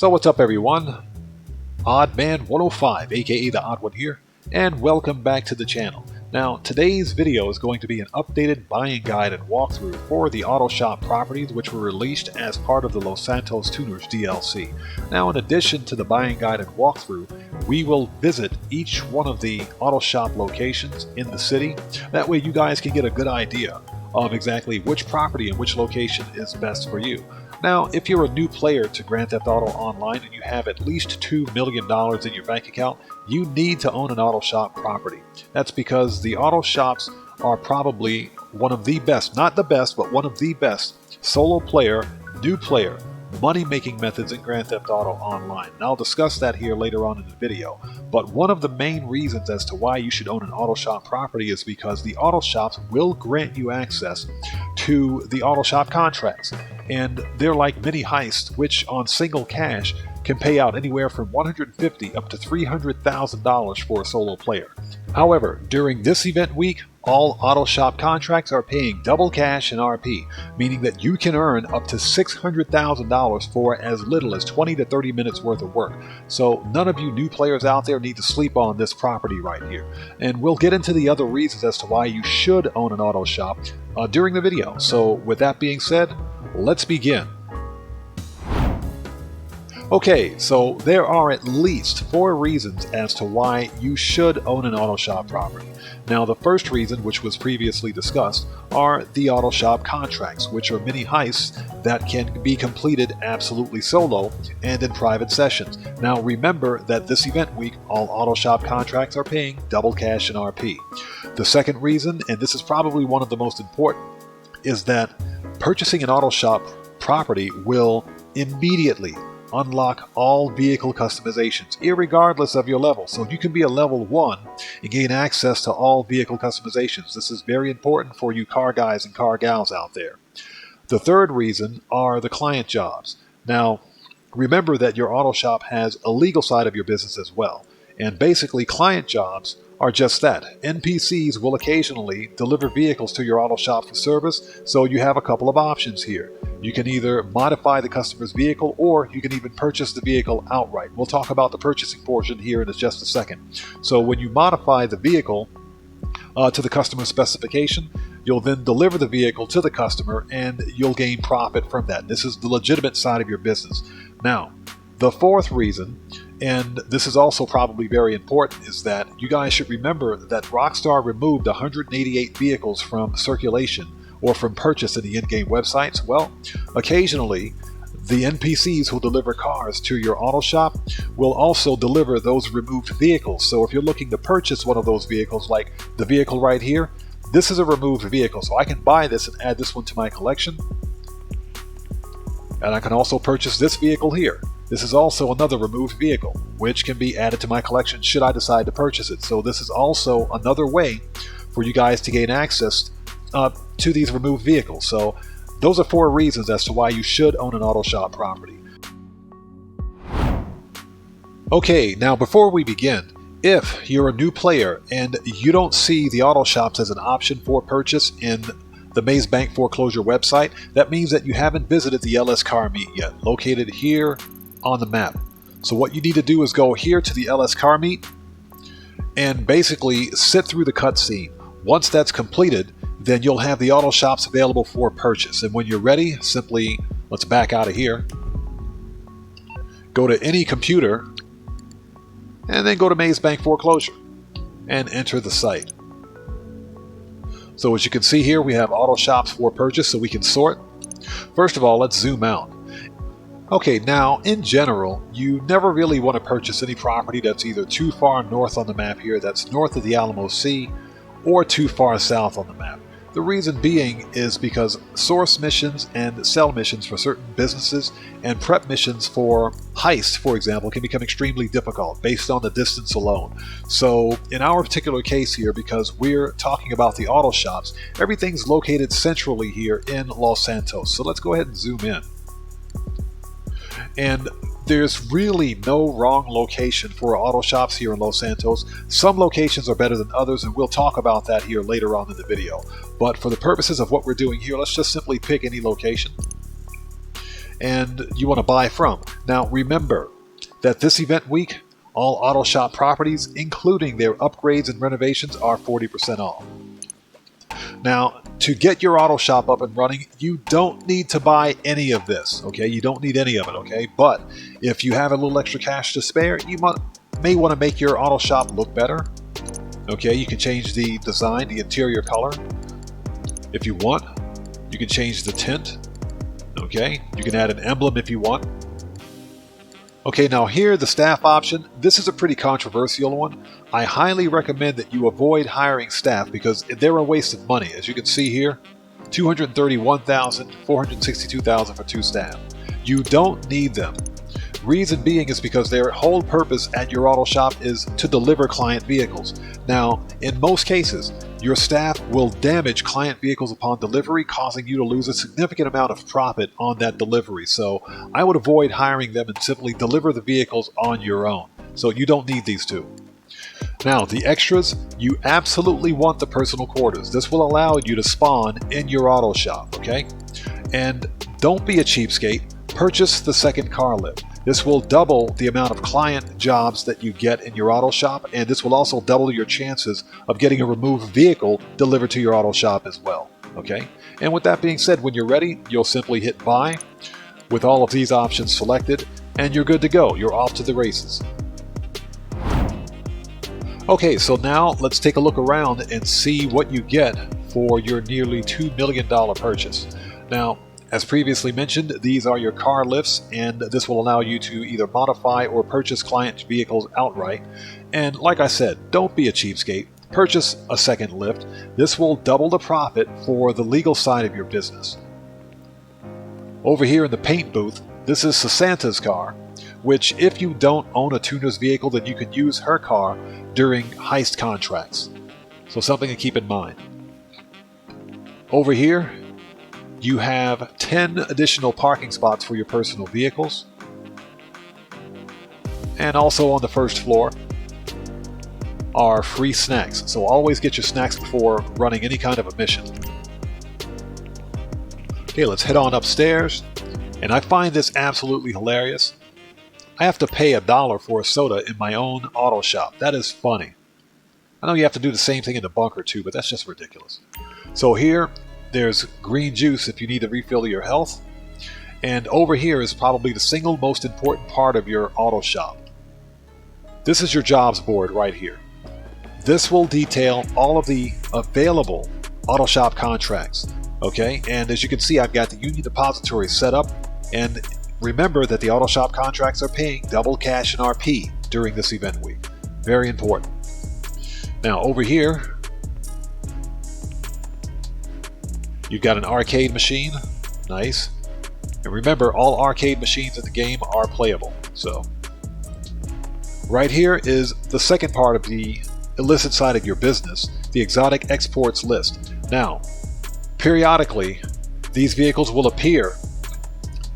So what's up everyone, OddMan105 aka the Odd One here, and welcome back to the channel. Now today's video is going to be an updated buying guide and walkthrough for the auto shop properties which were released as part of the Los Santos Tuners DLC. Now in addition to the buying guide and walkthrough, we will visit each one of the auto shop locations in the city. That way you guys can get a good idea of exactly which property and which location is best for you. Now, if you're a new player to Grand Theft Auto Online and you have at least $2 million in your bank account, you need to own an auto shop property. That's because the auto shops are probably one of the best, not the best, but one of the best solo player, new player, money-making methods in Grand Theft Auto Online. And I'll discuss that here later on in the video. But one of the main reasons as to why you should own an auto shop property is because the auto shops will grant you access to the auto shop contracts. And they're like mini heists, which on single cash can pay out anywhere from $150,000 up to $300,000 for a solo player. However, during this event week, all auto shop contracts are paying double cash and RP, meaning that you can earn up to $600,000 for as little as 20 to 30 minutes worth of work. So none of you new players out there need to sleep on this property right here. And we'll get into the other reasons as to why you should own an auto shop during the video. So with that being said, let's begin. Okay, so there are at least 4 reasons as to why you should own an auto shop property. Now the first reason, which was previously discussed, are the auto shop contracts, which are mini heists that can be completed absolutely solo and in private sessions. Now remember that this event week, all auto shop contracts are paying double cash and RP. The second reason, and this is probably one of the most important, is that purchasing an auto shop property will immediately unlock all vehicle customizations, irregardless of your level. So you can be a level 1 and gain access to all vehicle customizations. This is very important for you car guys and car gals out there. The third reason are the client jobs. Now, remember that your auto shop has a legal side of your business as well. And basically, client jobs are just that. NPCs will occasionally deliver vehicles to your auto shop for service, so you have a couple of options here. You can either modify the customer's vehicle, or you can even purchase the vehicle outright. We'll talk about the purchasing portion here in just a second. So when you modify the vehicle to the customer's specification, you'll then deliver the vehicle to the customer and you'll gain profit from that. This is the legitimate side of your business. Now, the fourth reason, and this is also probably very important, is that you guys should remember that Rockstar removed 188 vehicles from circulation or from purchase in the in-game websites. Well, occasionally the NPCs who deliver cars to your auto shop will also deliver those removed vehicles. So if you're looking to purchase one of those vehicles, like the vehicle right here, this is a removed vehicle. So I can buy this and add this one to my collection. And I can also purchase this vehicle here. This is also another removed vehicle, which can be added to my collection should I decide to purchase it. So this is also another way for you guys to gain access to these removed vehicles. So those are 4 reasons as to why you should own an auto shop property. Okay, now before we begin, if you're a new player and you don't see the auto shops as an option for purchase in the Mesa Bank foreclosure website, that means that you haven't visited the LS Car Meet yet, located here on the map. So what you need to do is go here to the LS Car Meet and basically sit through the cutscene. Once that's completed, then you'll have the auto shops available for purchase. And when you're ready, simply, let's back out of here, go to any computer, and then go to Mesa Bank Foreclosure, and enter the site. So as you can see here, we have auto shops for purchase, so we can sort. First of all, let's zoom out. Okay, now in general, you never really want to purchase any property that's either too far north on the map here, that's north of the Alamo Sea, or too far south on the map. The reason being is because source missions and sell missions for certain businesses and prep missions for heists, for example, can become extremely difficult based on the distance alone. So in our particular case here, because we're talking about the auto shops, everything's located centrally here in Los Santos. So let's go ahead and zoom in. And there's really no wrong location for auto shops here in Los Santos. Some locations are better than others, and we'll talk about that here later on in the video. But for the purposes of what we're doing here, let's just simply pick any location. and you want to buy from. Now remember that this event week, all auto shop properties, including their upgrades and renovations, are 40% off. Now, to get your auto shop up and running, you don't need to buy any of this, okay? You don't need any of it, okay? But if you have a little extra cash to spare, you may want to make your auto shop look better. Okay, you can change the design, the interior color, if you want. You can change the tint. Okay, you can add an emblem if you want. Okay, now here, the staff option. This is a pretty controversial one. I highly recommend that you avoid hiring staff because they're a waste of money. As you can see here, $231,000, $462,000 for 2 staff. You don't need them. Reason being is because their whole purpose at your auto shop is to deliver client vehicles. Now, in most cases, your staff will damage client vehicles upon delivery, causing you to lose a significant amount of profit on that delivery. So I would avoid hiring them and simply deliver the vehicles on your own. So you don't need these two. Now, the extras, you absolutely want the personal quarters. This will allow you to spawn in your auto shop, okay? And don't be a cheapskate. Purchase the second car lift. This will double the amount of client jobs that you get in your auto shop, and this will also double your chances of getting a removed vehicle delivered to your auto shop as well. Okay? And with that being said, when you're ready, you'll simply hit buy with all of these options selected, and you're good to go. You're off to the races. Okay, so now let's take a look around and see what you get for your nearly $2 million purchase. Now, as previously mentioned, these are your car lifts, and this will allow you to either modify or purchase client vehicles outright. And like I said, don't be a cheapskate. Purchase a second lift. This will double the profit for the legal side of your business. Over here in the paint booth, this is Sasanta's car, which if you don't own a tuner's vehicle, then you can use her car during heist contracts. So something to keep in mind. Over here, you have 10 additional parking spots for your personal vehicles. And also on the first floor are free snacks. So always get your snacks before running any kind of a mission. Okay, let's head on upstairs. And I find this absolutely hilarious. I have to pay $1 for a soda in my own auto shop. That is funny. I know you have to do the same thing in the bunker too, but that's just ridiculous. So here, there's green juice if you need to refill your health. And over here is probably the single most important part of your auto shop. This is your jobs board right here. This will detail all of the available auto shop contracts. Okay, and as you can see, I've got the Union Depository set up. And remember that the auto shop contracts are paying double cash and RP during this event week. Very important. Now over here, you've got an arcade machine. Nice. And remember, all arcade machines in the game are playable. So, right here is the second part of the illicit side of your business, the exotic exports list. Now, periodically, these vehicles will appear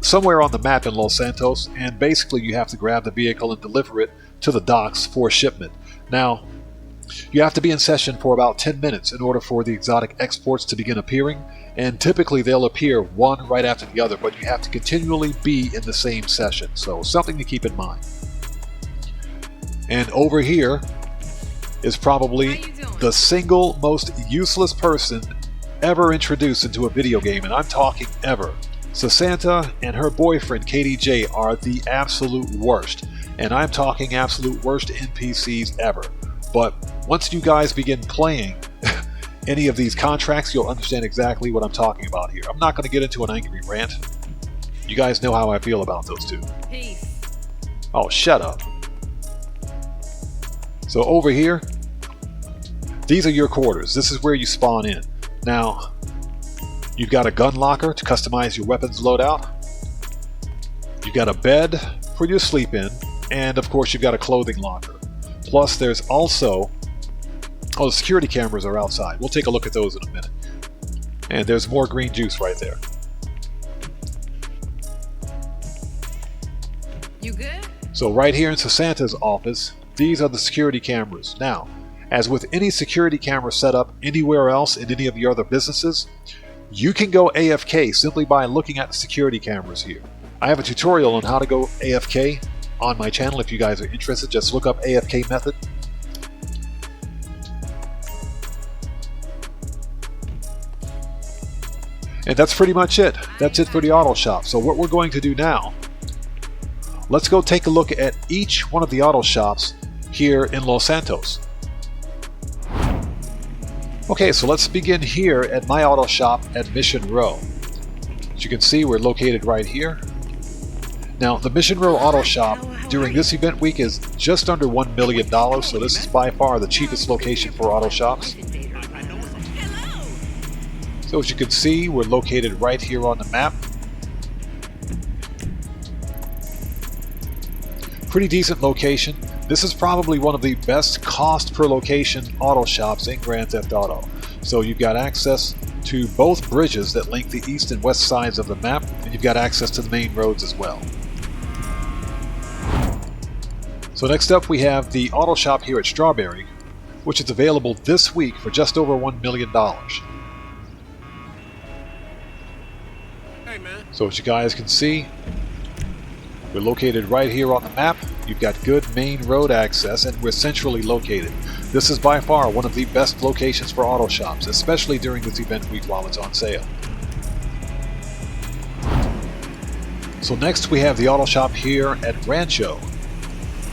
somewhere on the map in Los Santos, and basically you have to grab the vehicle and deliver it to the docks for shipment. Now, you have to be in session for about 10 minutes in order for the exotic exports to begin appearing, and typically they'll appear one right after the other, but you have to continually be in the same session, so something to keep in mind. And over here is probably the single most useless person ever introduced into a video game, and I'm talking ever. Sasanta and her boyfriend KDJ are the absolute worst, and I'm talking absolute worst NPCs ever. But once you guys begin playing any of these contracts, you'll understand exactly what I'm talking about here. I'm not going to get into an angry rant. You guys know how I feel about those two. Peace. Oh, shut up. So over here, these are your quarters. This is where you spawn in. Now, you've got a gun locker to customize your weapons loadout. You've got a bed for you to sleep in. And of course, you've got a clothing locker. Plus, there's also... oh, the security cameras are outside. We'll take a look at those in a minute. And there's more green juice right there. You good? So right here in Sasanta's office, these are the security cameras. Now, as with any security camera setup anywhere else in any of your other businesses, you can go AFK simply by looking at the security cameras here. I have a tutorial on how to go AFK on my channel. If you guys are interested, just look up AFK method. And that's pretty much it. That's it for the auto shop. So what we're going to do now, let's go take a look at each one of the auto shops here in Los Santos. Okay, so let's begin here at my auto shop at Mission Row. As you can see, we're located right here. Now, the Mission Row auto shop during this event week is just under $1 million, so this is by far the cheapest location for auto shops. So as you can see, we're located right here on the map. Pretty decent location. This is probably one of the best cost per location auto shops in Grand Theft Auto. So you've got access to both bridges that link the east and west sides of the map, and you've got access to the main roads as well. So next up we have the auto shop here at Strawberry, which is available this week for just over $1 million. So as you guys can see, we're located right here on the map. You've got good main road access, and we're centrally located. This is by far one of the best locations for auto shops, especially during this event week while it's on sale. So next we have the auto shop here at Rancho,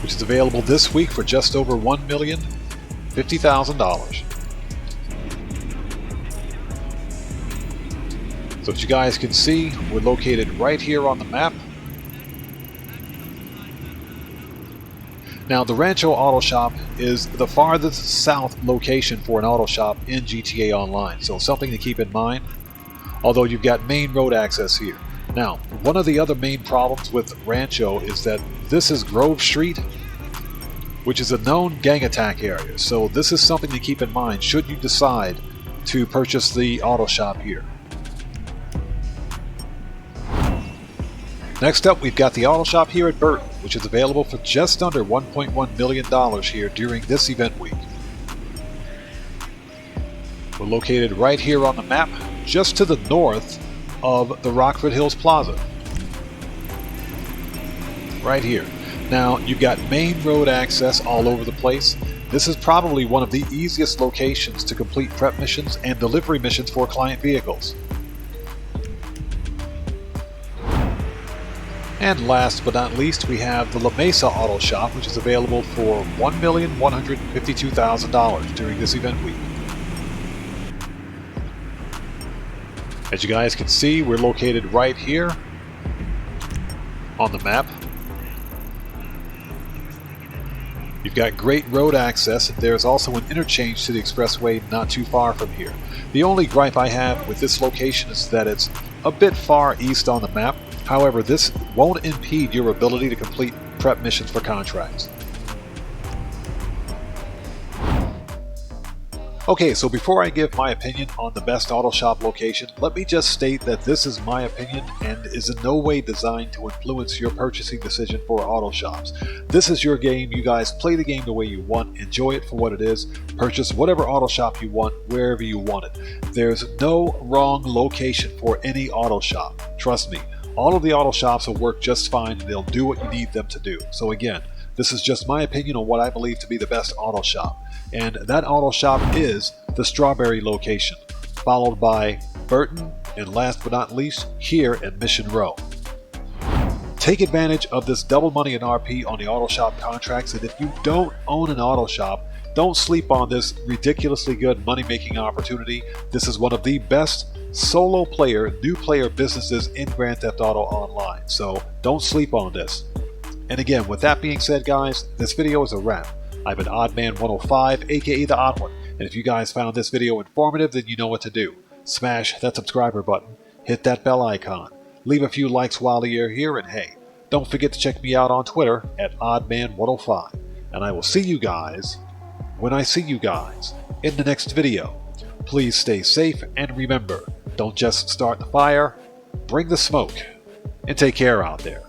which is available this week for just over $1,050,000. So as you guys can see, we're located right here on the map. Now, the Rancho Auto Shop is the farthest south location for an auto shop in GTA Online, so something to keep in mind, although you've got main road access here. Now, one of the other main problems with Rancho is that this is Grove Street, which is a known gang attack area, so this is something to keep in mind should you decide to purchase the auto shop here. Next up, we've got the auto shop here at Burton, which is available for just under $1.1 million here during this event week. We're located right here on the map, just to the north of the Rockford Hills Plaza. Right here. Now, you've got main road access all over the place. This is probably one of the easiest locations to complete prep missions and delivery missions for client vehicles. And last but not least, we have the Mesa Auto Shop, which is available for $1,152,000 during this event week. As you guys can see, we're located right here on the map. You've got great road access, and there's also an interchange to the expressway not too far from here. The only gripe I have with this location is that it's a bit far east on the map. However, this won't impede your ability to complete prep missions for contracts. Okay, so before I give my opinion on the best auto shop location, let me just state that this is my opinion and is in no way designed to influence your purchasing decision for auto shops. This is your game. You guys play the game the way you want, enjoy it for what it is, purchase whatever auto shop you want, wherever you want it. There's no wrong location for any auto shop. Trust me, all of the auto shops will work just fine and they'll do what you need them to do. So again, this is just my opinion on what I believe to be the best auto shop. And that auto shop is the Strawberry location, followed by Burton, and last but not least, here at Mission Row. Take advantage of this double money and RP on the auto shop contracts, and if you don't own an auto shop, don't sleep on this ridiculously good money-making opportunity. This is one of the best solo player, new player businesses in Grand Theft Auto Online, so don't sleep on this. And again, with that being said, guys, this video is a wrap. I've been OddMan105, aka The Odd One, and if you guys found this video informative, then you know what to do. Smash that subscriber button, hit that bell icon, leave a few likes while you're here, and hey, don't forget to check me out on Twitter at OddMan105. And I will see you guys when I see you guys in the next video. Please stay safe, and remember, don't just start the fire, bring the smoke, and take care out there.